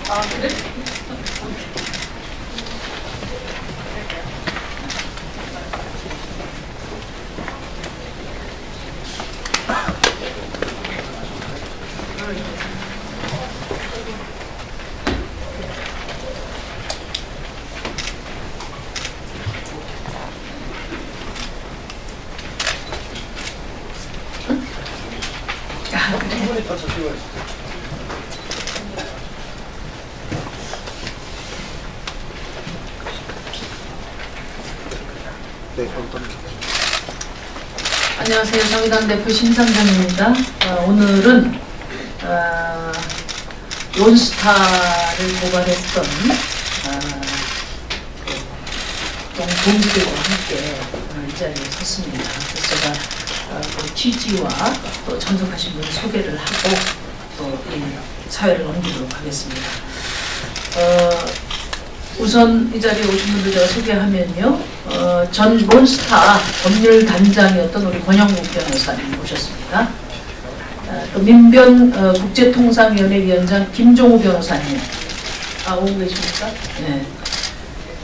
아, 그래? 안녕하세요. 정의당 대표 심상정입니다. 오늘은 론스타를 고발했던 동지들과 함께 이 자리에 섰습니다. 그래서 제가 그 취지와 또 참석하신 분 소개를 하고 또 이 사회를 넘기도록 하겠습니다. 우선 이 자리에 오신 분들 제가 소개하면요. 전 론스타 법률단장이었던 우리 권영국 변호사님 모셨습니다. 또 민변 국제통상위원회 위원장 김종우 변호사님. 오고 계십니까? 네.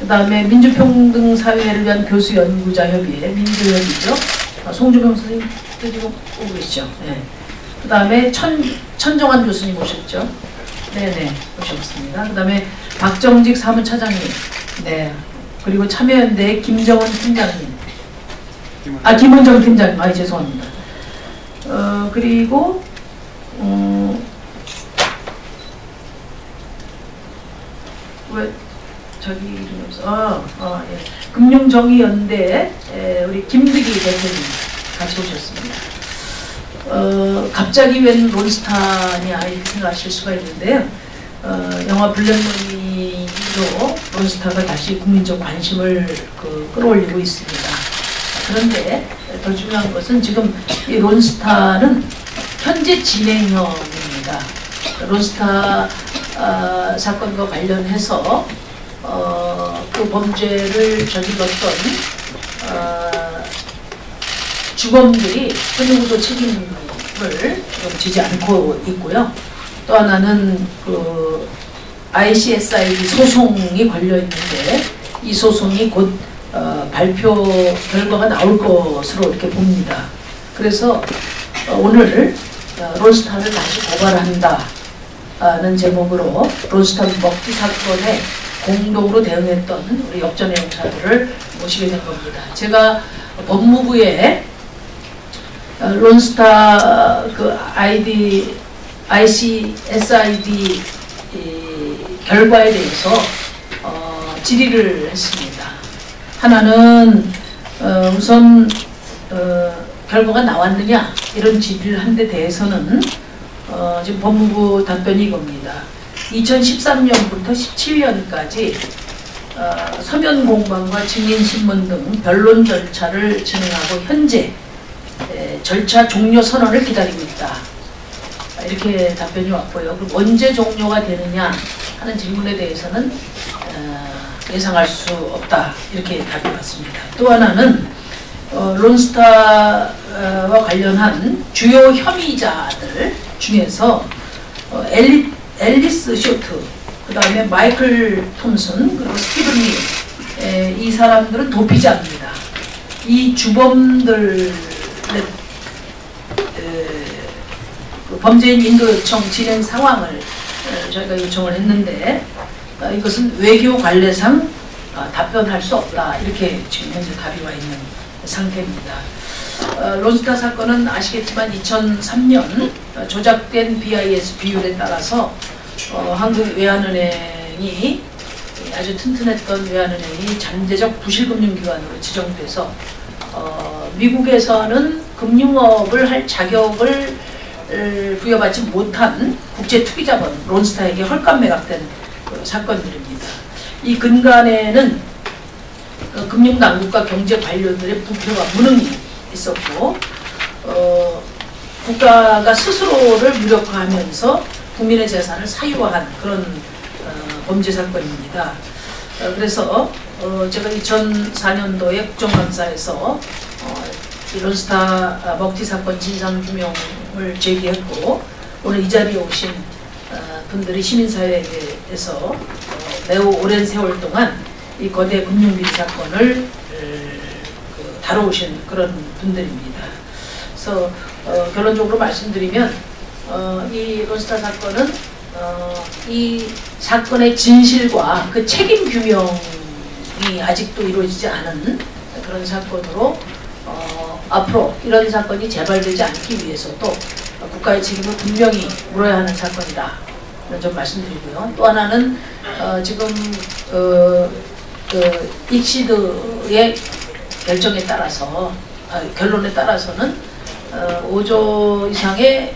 그 다음에 민주평등사회를 위한 교수연구자협의회 민주협이죠. 송주경 선생님 지금 오고 계시죠. 네. 그 다음에 천정환 교수님 오셨죠. 네네 오셨습니다. 그 다음에 박정직 사무차장님. 네. 그리고 참여연대 김정은 팀장님. 김원정 팀장님. 죄송합니다. 그리고 왜 저기 이름이 없어? 예. 금융정의연대 우리 김득희 대표님 같이 오셨습니다. 갑자기 웬 론스타냐 이렇게 생각하실 수가 있는데요. 영화 블랙머니로 론스타가 다시 국민적 관심을 끌어올리고 있습니다. 그런데 더 중요한 것은 지금 이 론스타는 현재 진행형입니다. 론스타 사건과 관련해서 그 범죄를 저질렀던 주범들이 현행구조 책임을 지금 지지 않고 있고요. 또 하나는 그 ICSID 소송이 걸려 있는데 이 소송이 곧 발표 결과가 나올 것으로 이렇게 봅니다. 그래서 오늘 론스타를 다시 고발한다는 제목으로 론스타 먹튀 사건에 공동으로 대응했던 우리 역전의 형사들을 모시게 된 겁니다. 제가 법무부에 론스타 그 ICSID 결과에 대해서 질의를 했습니다. 하나는 우선 결과가 나왔느냐 이런 질의를 한 데 대해서는 지금 법무부 답변이 이겁니다. 2013년부터 17년까지 서면 공방과 증인신문 등 변론 절차를 진행하고 현재 절차 종료 선언을 기다리고 있다. 이렇게 답변이 왔고요. 그럼 언제 종료가 되느냐 하는 질문에 대해서는 예상할 수 없다. 이렇게 답이 왔습니다. 또 하나는 론스타와 관련한 주요 혐의자들 중에서 앨리스 쇼트, 그 다음에 마이클 톰슨, 그리고 스티븐 리, 이 사람들은 도피자입니다. 이 주범들의 그 범죄인 인도 요청 진행 상황을 저희가 요청을 했는데 이것은 외교 관례상 답변할 수 없다. 이렇게 지금 현재 답이 와 있는 상태입니다. 론스타 사건은 아시겠지만 2003년 조작된 BIS 비율에 따라서 한국외환은행이 아주 튼튼했던 외환은행이 잠재적 부실금융기관으로 지정돼서 미국에서는 금융업을 할 자격을 부여받지 못한 국제투기자본 론스타에게 헐값 매각된 사건들입니다. 이 근간에는 금융당국과 경제관료들의 부패와 무능이 있었고 국가가 스스로를 무력화하면서 국민의 재산을 사유화한 그런 범죄 사건입니다. 그래서 제가 2004년도에 국정감사에서 론스타 먹튀 사건 진상규명을 제기했고 오늘 이 자리에 오신 분들이 시민사회에서 매우 오랜 세월 동안 이 거대 금융비리 사건을 다뤄오신 그런 분들입니다. 그래서 결론적으로 말씀드리면 이 론스타 사건은 이 사건의 진실과 그 책임 규명이 아직도 이루어지지 않은 그런 사건으로 앞으로 이런 사건이 재발되지 않기 위해서도 국가의 책임을 분명히 물어야 하는 사건이다. 이런 점 말씀드리고요. 또 하나는 지금 익시드의 결정에 따라서 결론에 따라서는 5조 이상의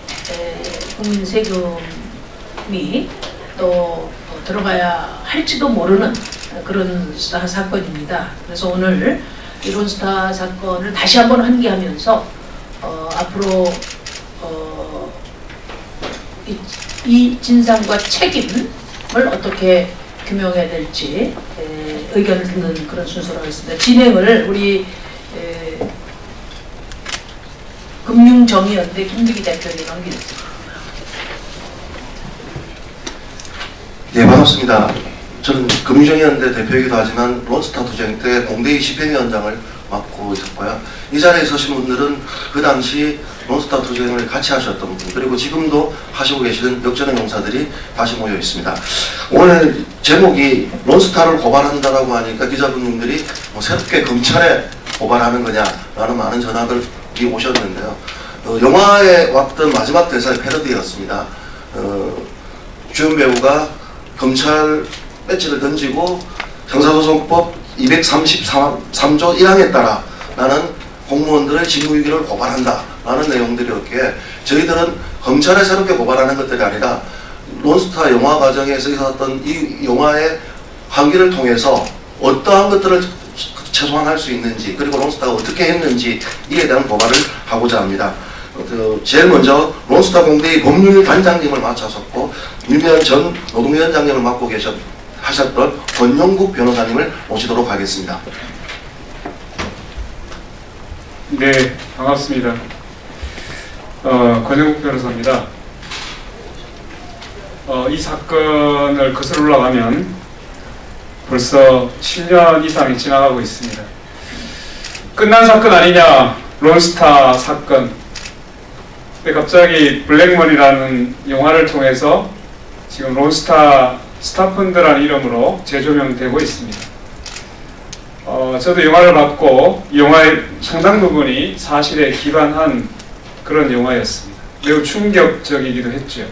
국민 세금이 또 들어가야 할지도 모르는 그런 사건입니다. 그래서 오늘 이 론스타 사건을 다시 한번 환기하면서 앞으로 이 진상과 책임을 어떻게 규명해야 될지 의견을 듣는 그런 순서로 하겠습니다. 진행을 우리 금융정의연대 김득희 대표에게 넘기겠습니다. 네, 반갑습니다. 저는 금융정의연대 대표이기도 하지만 론스타 투쟁 때 공대위 집행위원장을 맡고 있었고요. 이 자리에 서신 분들은 그 당시 론스타 투쟁을 같이 하셨던 분, 그리고 지금도 하시고 계시는 역전의 용사들이 다시 모여 있습니다. 오늘 제목이 론스타를 고발한다라고 하니까 기자분들이 새롭게 검찰에 고발하는 거냐라는 많은 전화들이 오셨는데요. 영화에 왔던 마지막 대사의 패러디였습니다. 주연 배우가 검찰 배지를 던지고 형사소송법 233조 1항에 따라 나는 공무원들의 직무유기를 고발한다 라는 내용들이었기에 저희들은 검찰에 새롭게 고발하는 것들이 아니라 론스타 영화 과정에서 있었던 이 영화의 환기를 통해서 어떠한 것들을 최소한 할 수 있는지, 그리고 론스타가 어떻게 했는지 이에 대한 고발을 하고자 합니다. 제일 먼저 론스타 공대의 법률단장님을 맡으셨고 윤미향 전 노동위원장님을 맡고 하셨던 권영국 변호사님을 모시도록 하겠습니다. 네, 반갑습니다. 권영국 변호사입니다. 이 사건을 거슬러 올라가면 벌써 10년 이상이 지나가고 있습니다. 끝난 사건 아니냐, 론스타 사건. 근데 갑자기 블랙머니라는 영화를 통해서 지금 론스타 스타펀드라는 이름으로 재조명되고 있습니다. 저도 영화를 봤고 이 영화의 상당 부분이 사실에 기반한 그런 영화였습니다. 매우 충격적이기도 했죠.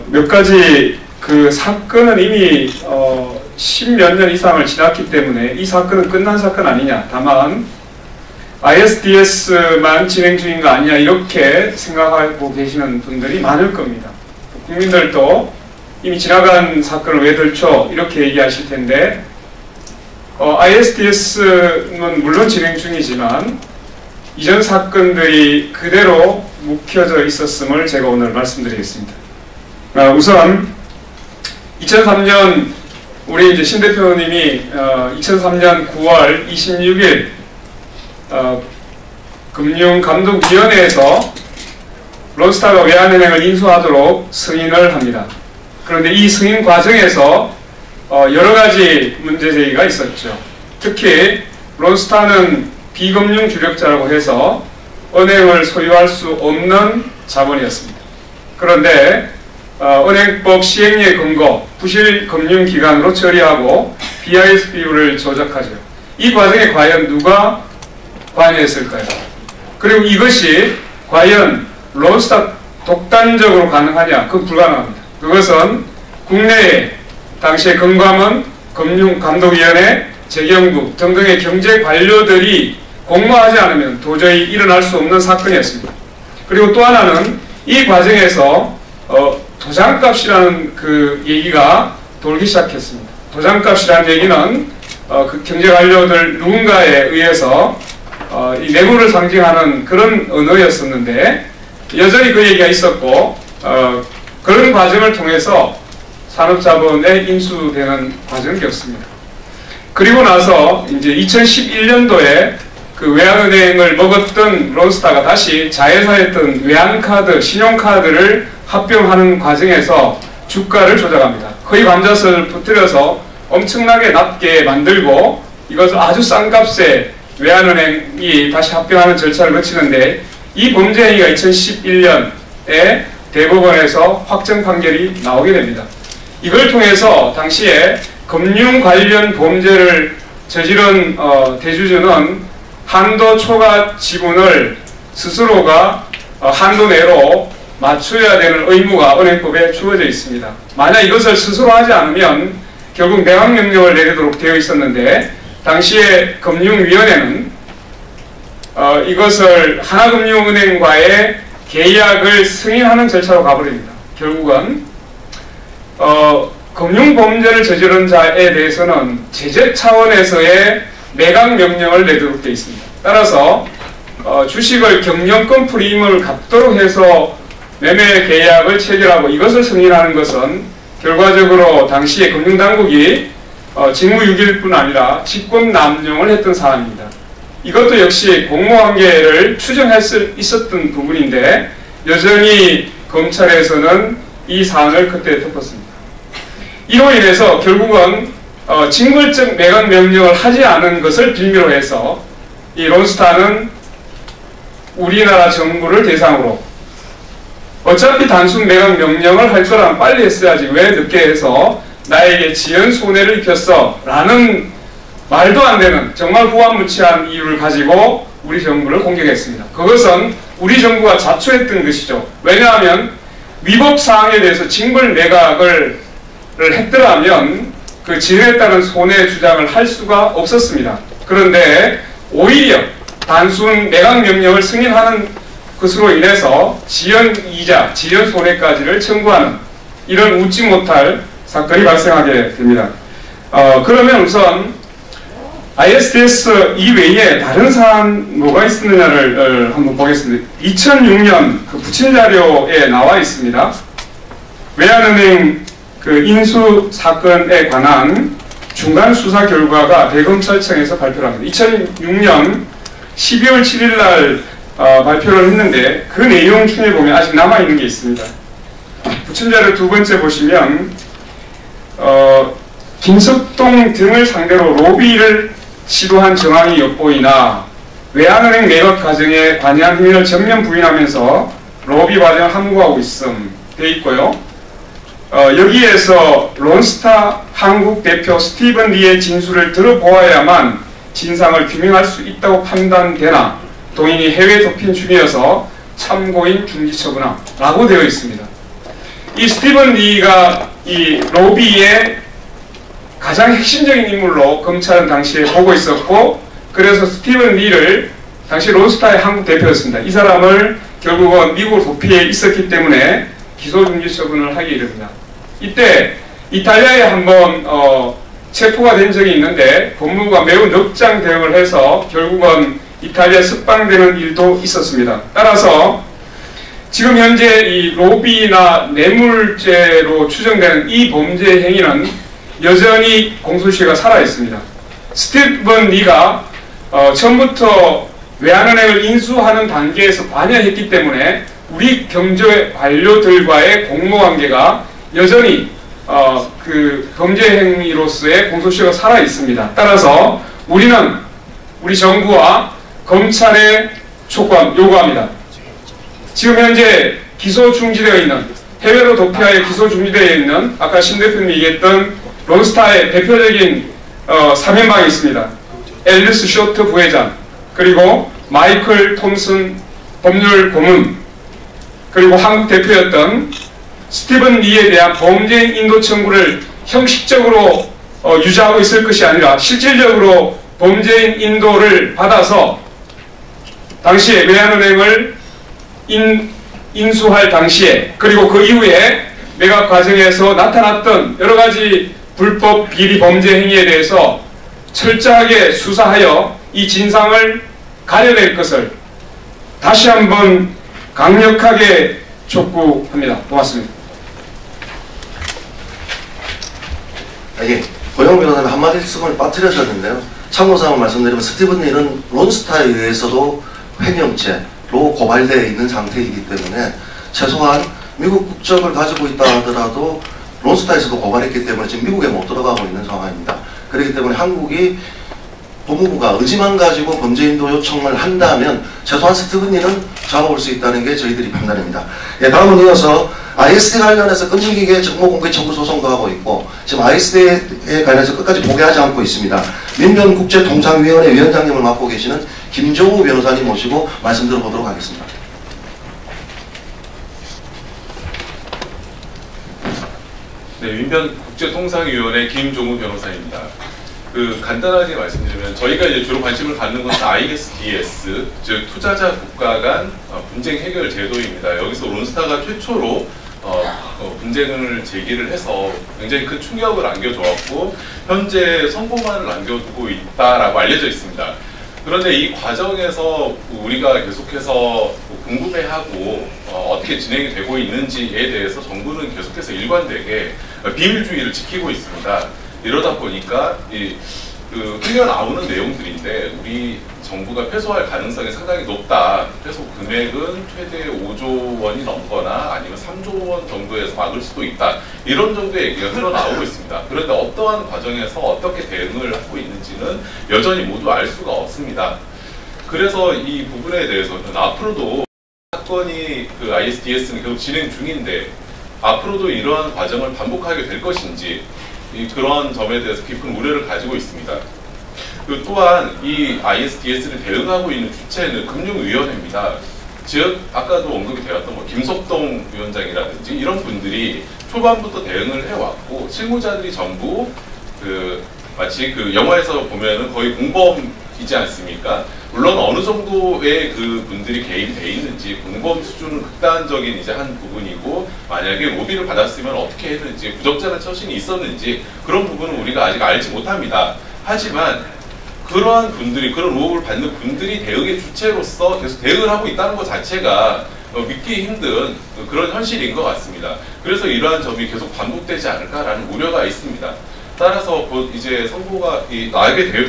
몇 가지 그 사건은 이미 10몇 년 이상을 지났기 때문에 이 사건은 끝난 사건 아니냐, 다만 ISDS만 진행 중인 거 아니냐 이렇게 생각하고 계시는 분들이 많을 겁니다. 국민들도 이미 지나간 사건을 왜 들춰 이렇게 얘기하실 텐데 ISDS는 물론 진행 중이지만 이전 사건들이 그대로 묵혀져 있었음을 제가 오늘 말씀드리겠습니다. 우선 2003년 우리 이제 신 대표님이 2003년 9월 26일 금융감독위원회에서 론스타가 외환은행을 인수하도록 승인을 합니다. 그런데 이 승인 과정에서 여러 가지 문제제기가 있었죠. 특히 론스타는 비금융 주력자라고 해서 은행을 소유할 수 없는 자본이었습니다. 그런데 은행법 시행령의 근거 부실 금융기관으로 처리하고 BIS 비율을 조작하죠. 이 과정에 과연 누가 관여했을까요? 그리고 이것이 과연 론스타 독단적으로 가능하냐? 그건 불가능합니다. 그것은 국내에 당시에 금감원, 금융감독위원회, 재경부 등등의 경제 관료들이 공모하지 않으면 도저히 일어날 수 없는 사건이었습니다. 그리고 또 하나는 이 과정에서 도장값이라는 그 얘기가 돌기 시작했습니다. 도장값이라는 얘기는 그 경제 관료들 누군가에 의해서 이 뇌물을 상징하는 그런 언어였었는데 여전히 그 얘기가 있었고 그런 과정을 통해서 산업자본에 인수되는 과정을 겪습니다. 그리고 나서 이제 2011년도에 그 외환은행을 먹었던 론스타가 다시 자회사였던 외환카드, 신용카드를 합병하는 과정에서 주가를 조작합니다. 거의 감자스를 퍼뜨려서 엄청나게 낮게 만들고 이것을 아주 싼 값에 외환은행이 다시 합병하는 절차를 거치는데, 이 범죄 행위가 2011년에 대법원에서 확정 판결이 나오게 됩니다. 이걸 통해서 당시에 금융 관련 범죄를 저지른 대주주는 한도 초과 지분을 스스로가 한도 내로 맞춰야 되는 의무가 은행법에 주어져 있습니다. 만약 이것을 스스로 하지 않으면 결국 매각명령을 내리도록 되어 있었는데, 당시에 금융위원회는 이것을 하나금융은행과의 계약을 승인하는 절차로 가버립니다. 결국은 금융범죄를 저지른 자에 대해서는 제재 차원에서의 매각명령을 내도록 되어 있습니다. 따라서 주식을 경영권 프리미엄을 갚도록 해서 매매 계약을 체결하고 이것을 승인하는 것은 결과적으로 당시에 금융당국이 직무유기일 뿐 아니라 직권남용을 했던 사안입니다. 이것도 역시 공모관계를 추정할 수 있었던 부분인데, 여전히 검찰에서는 이 사안을 그때 덮었습니다. 이로 인해서 결국은 징벌적 매각 명령을 하지 않은 것을 빌미로 해서 이 론스타는 우리나라 정부를 대상으로 어차피 단순 매각 명령을 할 거라면 빨리 했어야지 왜 늦게 해서 나에게 지연 손해를 입혔어 라는 말도 안 되는 정말 후한무치한 이유를 가지고 우리 정부를 공격했습니다. 그것은 우리 정부가 자초했던 것이죠. 왜냐하면 위법 사항에 대해서 징벌 매각을 했더라면 그 지연에 따른 손해 주장을 할 수가 없었습니다. 그런데 오히려 단순 매각 명령을 승인하는 것으로 인해서 지연 이자, 지연 손해까지를 청구하는 이런 웃지 못할 사건이 발생하게 됩니다. 그러면 우선 ISDS 이외에 다른 사안 뭐가 있었느냐를 한번 보겠습니다. 2006년 그 부친자료에 나와 있습니다. 외환은행 그 인수 사건에 관한 중간 수사 결과가 대검찰청에서 발표를 합니다. 2006년 12월 7일 날 발표를 했는데 그 내용 중에 보면 아직 남아있는 게 있습니다. 부친자료 두 번째 보시면 김석동 등을 상대로 로비를 시도한 정황이 엿보이나 외환은행 매각 과정에 관여한 행위를 전면 부인하면서 로비 과정을 함구하고 있음 돼 있고요. 여기에서 론스타 한국 대표 스티븐 리의 진술을 들어보아야만 진상을 규명할 수 있다고 판단되나 동인이 해외 도핑 중이어서 참고인 중지 처분함 라고 되어 있습니다. 이 스티븐 리가 이 로비의 가장 핵심적인 인물로 검찰은 당시에 보고 있었고, 그래서 스티븐 리를 당시 론스타의 한국 대표였습니다. 이 사람을 결국은 미국 도피에 있었기 때문에 기소중지 처분을 하게 이릅니다. 이때 이탈리아에 한번 체포가 된 적이 있는데 법무부가 매우 넉장 대응을 해서 결국은 이탈리아에 석방되는 일도 있었습니다. 따라서 지금 현재 이 로비나 뇌물죄로 추정되는 이 범죄 행위는 여전히 공소시효가 살아있습니다. 스티븐 리가 처음부터 외환은행을 인수하는 단계에서 관여했기 때문에 우리 경제 관료들과의 공모관계가 여전히 그 범죄 행위로서의 공소시효가 살아있습니다. 따라서 우리는 우리 정부와 검찰에 요구합니다. 지금 현재 기소 중지되어 있는, 해외로 도피하여 기소 중지되어 있는 아까 신 대표님이 얘기했던 론스타의 대표적인 3인방이 있습니다. 앨리스 쇼트 부회장, 그리고 마이클 톰슨 법률 고문, 그리고 한국 대표였던 스티븐 리에 대한 범죄인 인도 청구를 형식적으로 유지하고 있을 것이 아니라 실질적으로 범죄인 인도를 받아서 당시에 외환은행을 인수할 당시에, 그리고 그 이후에 매각 과정에서 나타났던 여러가지 불법 비리 범죄 행위에 대해서 철저하게 수사하여 이 진상을 가려낼 것을 다시 한번 강력하게 촉구합니다. 고맙습니다. 예, 고영 변호사님 한마디 말씀을 빠뜨리셨는데요. 참고사항을 말씀드리면 스티븐 리는 론스타에 의해서도 횡령죄로 고발되어 있는 상태이기 때문에 최소한 미국 국적을 가지고 있다 하더라도 론스타에서도 고발했기 때문에 지금 미국에 못 들어가고 있는 상황입니다. 그렇기 때문에 한국이 법무부가 의지만 가지고 범죄인도 요청을 한다면 최소한 스티븐 리는 잡아올 수 있다는 게 저희들이 판단입니다. 예, 다음은 이어서 ISD 관련해서 끈질기게 정보공개 청구 소송도 하고 있고 지금 ISD에 관해서 끝까지 포기하지 않고 있습니다. 민변국제통상위원회 위원장님을 맡고 계시는 김종우 변호사님 모시고 말씀 들어보도록 하겠습니다. 네, 민변국제통상위원회 김종우 변호사입니다. 간단하게 말씀드리면 저희가 이제 주로 관심을 갖는 것은 ISDS, 즉 투자자 국가 간 분쟁 해결 제도입니다. 여기서 론스타가 최초로 분쟁을 제기를 해서 굉장히 큰 충격을 안겨주었고 현재 선고만을 남겨두고 있다라고 알려져 있습니다. 그런데 이 과정에서 우리가 계속해서 궁금해하고 어떻게 진행이 되고 있는지에 대해서 정부는 계속해서 일관되게 비밀주의를 지키고 있습니다. 이러다 보니까 흘려나오는 내용들인데 우리 정부가 패소할 가능성이 상당히 높다. 패소 금액은 최대 5조 원이 넘거나 아니면 3조 원 정도에서 막을 수도 있다. 이런 정도의 얘기가 흘러나오고 있습니다. 그런데 어떠한 과정에서 어떻게 대응을 하고 있는지는 여전히 모두 알 수가 없습니다. 그래서 이 부분에 대해서는 앞으로도 사건이 ISDS는 계속 진행 중인데 앞으로도 이러한 과정을 반복하게 될 것인지 그런 점에 대해서 깊은 우려를 가지고 있습니다. 또한 이 ISDS를 대응하고 있는 주체는 금융위원회입니다. 즉 아까도 언급이 되었던 김석동 위원장이라든지 이런 분들이 초반부터 대응을 해왔고 실무자들이 전부 마치 영화에서 보면은 거의 공범이지 않습니까? 물론 어느 정도의 분들이 개입돼 있는지 공범 수준은 극단적인 한 부분이고 만약에 로비를 받았으면 어떻게 했는지 부적절한 처신이 있었는지 그런 부분은 우리가 아직 알지 못합니다. 하지만 그러한 분들이 그런 의혹을 받는 분들이 대응의 주체로서 계속 대응을 하고 있다는 것 자체가 믿기 힘든 그런 현실인 것 같습니다. 그래서 이러한 점이 계속 반복되지 않을까라는 우려가 있습니다. 따라서 곧 이제 선고가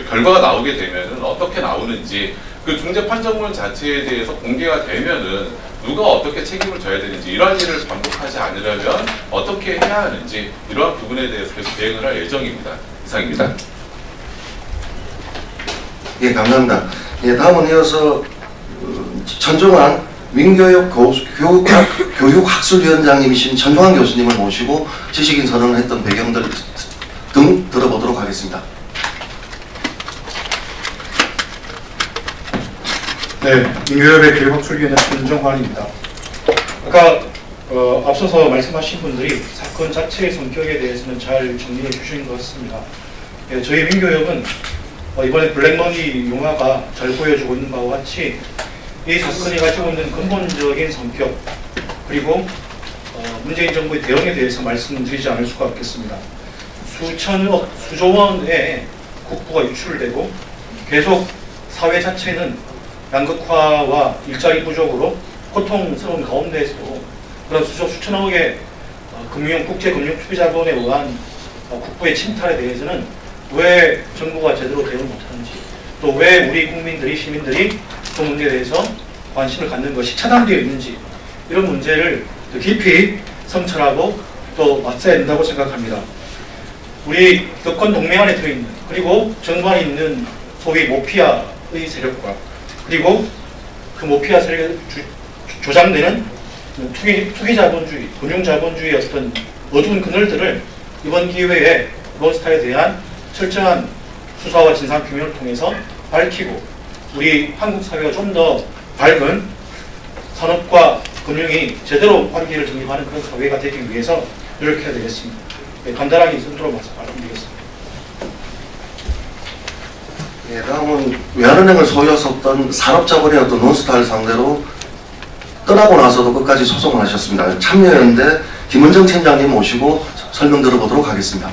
결과가 나오게 되면은 어떻게 나오는지 중재 판정문 자체에 대해서 공개가 되면은 누가 어떻게 책임을 져야 되는지 이러한 일을 반복하지 않으려면 어떻게 해야 하는지 이러한 부분에 대해서 계속 대응을 할 예정입니다. 이상입니다. 예, 감사합니다. 예, 다음은 이어서 전종환 민교육 교육학술위원장님이신 전종환 교수님을 모시고 지식인 선언을 했던 배경들 등 들어보도록 하겠습니다. 네, 민교협의 교육학술위원회 전종환입니다. 아까 앞서서 말씀하신 분들이 사건 자체의 성격에 대해서는 잘 정리해 주신 것 같습니다. 예, 저희 민교협은 이번에 블랙머니 용화가 잘 보여주고 있는 바와 같이 이 사건이 가지고 있는 근본적인 성격 그리고 문재인 정부의 대응에 대해서 말씀드리지 않을 수가 없겠습니다. 수천억, 수조 원의 국부가 유출되고 계속 사회 자체는 양극화와 일자리 부족으로 고통스러운 가운데에서도 그런 수천억의 국제금융 투기자본에 의한 국부의 침탈에 대해서는 왜 정부가 제대로 대응을 못하는지 또 왜 우리 국민들이 시민들이 그 문제에 대해서 관심을 갖는 것이 차단되어 있는지 이런 문제를 더 깊이 성찰하고 또 맞서야 된다고 생각합니다. 우리 여권 동맹 안에 들어있는 그리고 정부 안에 있는 소위 모피아의 세력과 그리고 그 모피아 세력에 조장되는 투기자본주의, 금융자본주의의 어떤 어두운 그늘들을 이번 기회에 론스타에 대한 철저한 수사와 진상규명을 통해서 밝히고 우리 한국 사회가 좀 더 밝은 산업과 금융이 제대로 관계를 정립하는 그런 사회가 되기 위해서 노력해야 되겠습니다. 네, 간단하게 이 정도로 말씀드리겠습니다. 예, 다음은 외환은행을 소유했었던 산업자본의 어떤 론스타를 상대로 떠나고 나서도 끝까지 소송을 하셨습니다. 참여연대 김은정 팀장님 모시고 설명 들어보도록 하겠습니다.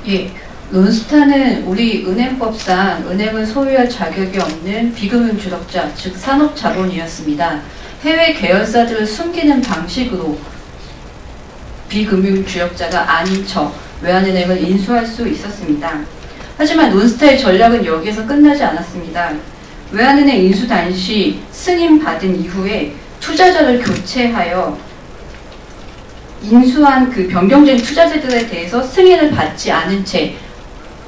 예, 론스타는 우리 은행법상 은행을 소유할 자격이 없는 비금융 주력자, 즉 산업자본이었습니다. 해외 계열사들을 숨기는 방식으로 비금융 주력자가 아닌 척 외환은행을 인수할 수 있었습니다. 하지만 논스타의 전략은 여기에서 끝나지 않았습니다. 외환은행 인수 당시 승인받은 이후에 투자자를 교체하여 인수한 그 변경된 투자자들에 대해서 승인을 받지 않은 채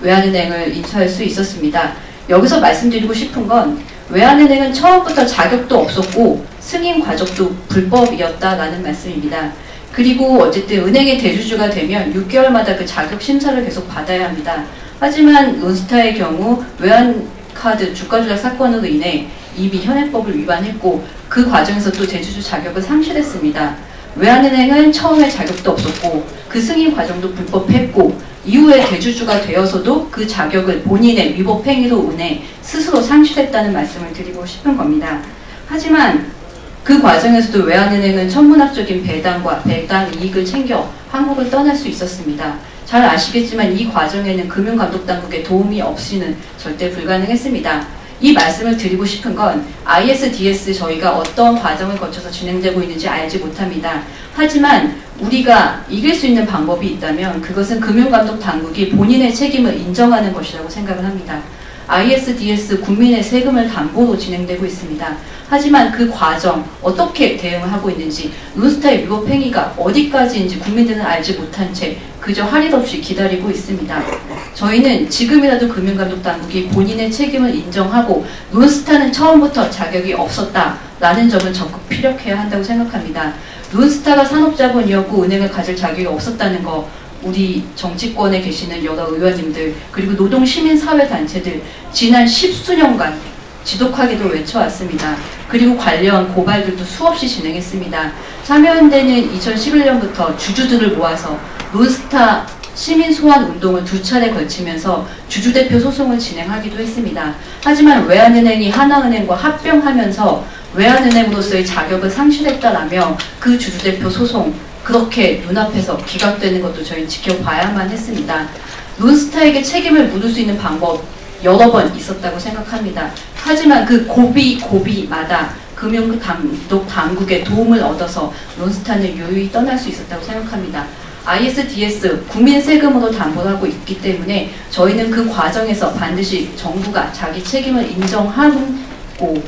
외환은행을 인수할 수 있었습니다. 여기서 말씀드리고 싶은 건 외환은행은 처음부터 자격도 없었고 승인 과정도 불법이었다라는 말씀입니다. 그리고 어쨌든 은행의 대주주가 되면 6개월마다 그 자격 심사를 계속 받아야 합니다. 하지만 논스타의 경우 외환카드 주가 조작 사건으로 인해 이미 현행법을 위반했고 그 과정에서 또 대주주 자격을 상실했습니다. 외환은행은 처음에 자격도 없었고 그 승인 과정도 불법했고 이후에 대주주가 되어서도 그 자격을 본인의 위법 행위로 인해 스스로 상실했다는 말씀을 드리고 싶은 겁니다. 하지만 그 과정에서도 외환은행은 천문학적인 배당과 배당 이익을 챙겨 한국을 떠날 수 있었습니다. 잘 아시겠지만 이 과정에는 금융감독당국의 도움이 없이는 절대 불가능했습니다. 이 말씀을 드리고 싶은 건 ISDS 저희가 어떤 과정을 거쳐서 진행되고 있는지 알지 못합니다. 하지만 우리가 이길 수 있는 방법이 있다면 그것은 금융감독당국이 본인의 책임을 인정하는 것이라고 생각을 합니다. ISDS 국민의 세금을 담보로 진행되고 있습니다. 하지만 그 과정 어떻게 대응을 하고 있는지 논스타의 위법 행위가 어디까지인지 국민들은 알지 못한 채 그저 할 일 없이 기다리고 있습니다. 저희는 지금이라도 금융감독당국이 본인의 책임을 인정하고 논스타는 처음부터 자격이 없었다라는 점을 적극 피력해야 한다고 생각합니다. 논스타가 산업자본이었고 은행을 가질 자격이 없었다는 거 우리 정치권에 계시는 여러 의원님들 그리고 노동시민사회단체들 지난 10수년간 지독하게도 외쳐왔습니다. 그리고 관련 고발들도 수없이 진행했습니다. 참여연대는 2011년부터 주주들을 모아서 논스타 시민소환운동을 2차례 걸치면서 주주대표 소송을 진행하기도 했습니다. 하지만 외환은행이 하나은행과 합병하면서 외환은행으로서의 자격을 상실했다라며 그 주주대표 소송 그렇게 눈앞에서 기각되는 것도 저희는 지켜봐야만 했습니다. 논스타에게 책임을 묻을 수 있는 방법 여러 번 있었다고 생각합니다. 하지만 그 고비마다 금융감독 당국의 도움을 얻어서 논스타는 유유히 떠날 수 있었다고 생각합니다. ISDS 국민 세금으로 담보를 하고 있기 때문에 저희는 그 과정에서 반드시 정부가 자기 책임을 인정하고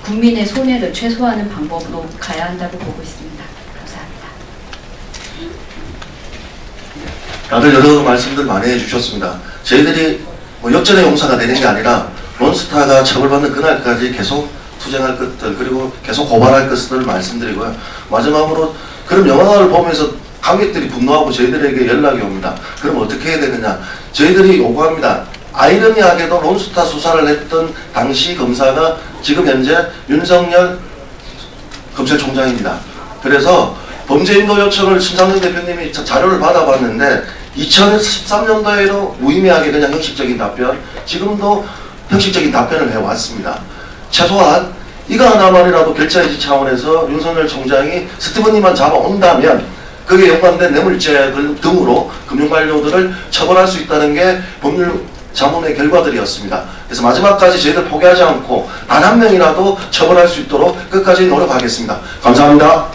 국민의 손해를 최소화하는 방법으로 가야 한다고 보고 있습니다. 감사합니다. 다들 여러 말씀들 많이 해주셨습니다. 저희들이 역전의 용사가 되는 게 아니라 논스타가 처벌받는 그날까지 계속 투쟁할 것들 그리고 계속 고발할 것을 말씀드리고요. 마지막으로 그럼 영화를 보면서 관객들이 분노하고 저희들에게 연락이 옵니다. 그럼 어떻게 해야 되느냐? 저희들이 요구합니다. 아이러니하게도 논스타 수사를 했던 당시 검사가 지금 현재 윤석열 검찰총장입니다. 그래서 범죄인도 요청을 심상정 대표님이 자료를 받아봤는데 2013년도에도 무의미하게 그냥 형식적인 답변, 지금도 형식적인 답변을 해왔습니다. 최소한 이거 하나만이라도 결자해지 차원에서 윤석열 총장이 스티븐님만 잡아온다면 거기에 연관된 뇌물죄 등으로 금융관료들을 처벌할 수 있다는 게 법률 자문의 결과들이었습니다. 그래서 마지막까지 저희들 포기하지 않고 단 한 명이라도 처벌할 수 있도록 끝까지 노력하겠습니다. 감사합니다.